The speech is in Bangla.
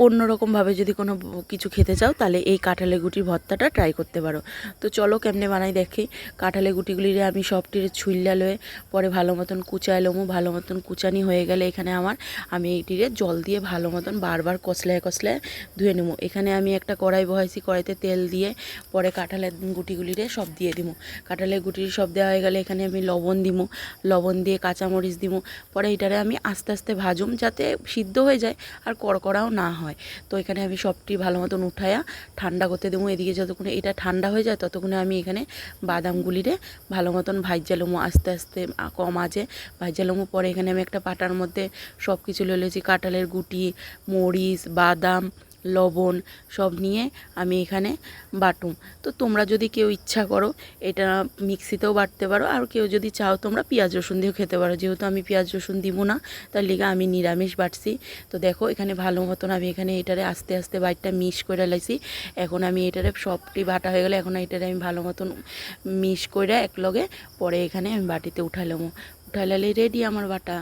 অন্যরকমভাবে যদি কোনো কিছু খেতে চাও তাহলে এই কাঁঠালের গুটির ভর্তাটা ট্রাই করতে পারো। তো চলো কেমনে বানাই দেখি। কাঁঠালের গুটিগুলিরে আমি সবটির ছুইল্লা লয়ে পরে ভালো মতন কুচায় লমু। ভালো মতন কুচানি হয়ে গেলে এখানে আমি এইটিরে জল দিয়ে ভালো মতন বারবার কষলায় কষলায় ধুয়ে নেবো। এখানে আমি একটা কড়াই বহাইছি, কড়াইতে তেল দিয়ে পরে কাঁঠালের গুটিগুলিরে সব দিয়ে দিব। কাঁঠালের গুটি সব দেওয়া হয়ে গেলে এখানে আমি লবণ দিব, লবণ দিয়ে কাঁচামরিচ দিব। পরে এটারে আমি আস্তে আস্তে ভাজুম যাতে সিদ্ধ হয়ে যায় আর কড়কড়াও না হয়। তো এখানে আমি সবটি ভালো মতন উঠায়া ঠান্ডা করতে দেবো। এদিকে যতক্ষণে এটা ঠান্ডা হয়ে যায় ততক্ষণে আমি এখানে বাদামগুলিরে ভালো মতন ভাজ্যা লমু, আস্তে আস্তে কম আঁচে ভাজ্যা লমু। পরে এখানে আমি একটা পাটার মধ্যে সব কিছু লয়েছি, কাঁঠালের গুটি, মরিচ, বাদাম, লবণ সব নিয়ে আমি এখানে বাটুম। তো তোমরা যদি কেউ ইচ্ছা করো এটা মিক্সিতেও বাটতে পারো, আর কেউ যদি চাও তোমরা পেঁয়াজ রসুন দিয়েও খেতে পারো। যেহেতু আমি পেঁয়াজ রসুন দিব না তার লিগে আমি নিরামিষ বাটছি। তো দেখো এখানে ভালো মতন আমি এখানে এটারে আস্তে আস্তে বাইটটা মিক্স করে লাইছি। এখন আমি এটারে সবটি বাটা হয়ে গেলে এখন এটারে আমি ভালো মতন মিক্স করে একলগে পরে এখানে আমি বাটিতে উঠাইলাম। উঠাইলালে রেডি আমার বাটা।